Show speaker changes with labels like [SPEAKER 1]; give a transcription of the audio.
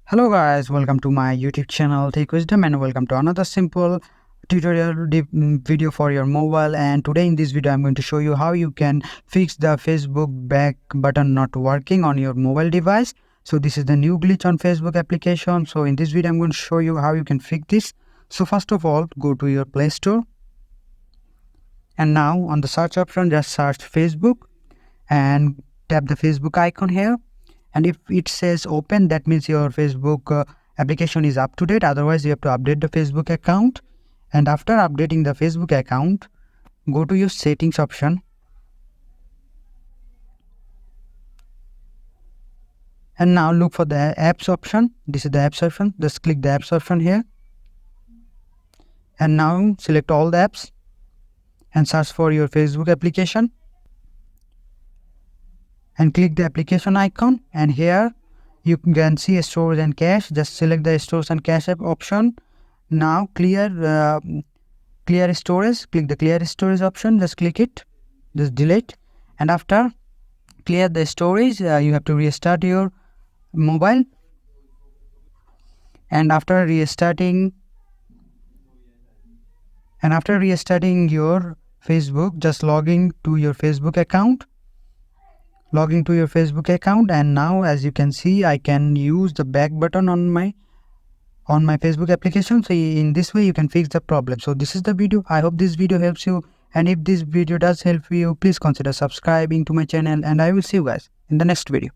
[SPEAKER 1] Hello guys, welcome to my YouTube channel Tech Wisdom and welcome to another simple tutorial video for your mobile. And today in this video I'm going to show you how you can fix the Facebook back button not working on your mobile device. So this is the new glitch on Facebook application. So in this video I'm going to show you how you can fix this. So first of all, go to your Play Store and now on the search option just search Facebook and tap the Facebook icon here. And if it says open, that means your Facebook application is up to date. Otherwise, you have to update the Facebook account. And after updating the Facebook account, go to your settings option. And now look for the apps option. This is the apps option. Just click the apps option here. And now select all the apps and search for your Facebook application. And click the application icon. And here you can see storage and cache. Just select the storage and cache option. Now clear storage. Click the clear storage option. Just click it. Just delete. And after clear the storage, you have to restart your mobile. And after restarting your Facebook, just log in to your Facebook account. And now as you can see, I can use the back button on my Facebook application. So in this way you can fix the problem. So this is the video. I hope this video helps you, and if this video does help you, please consider subscribing to my channel, and I will see you guys in the next video.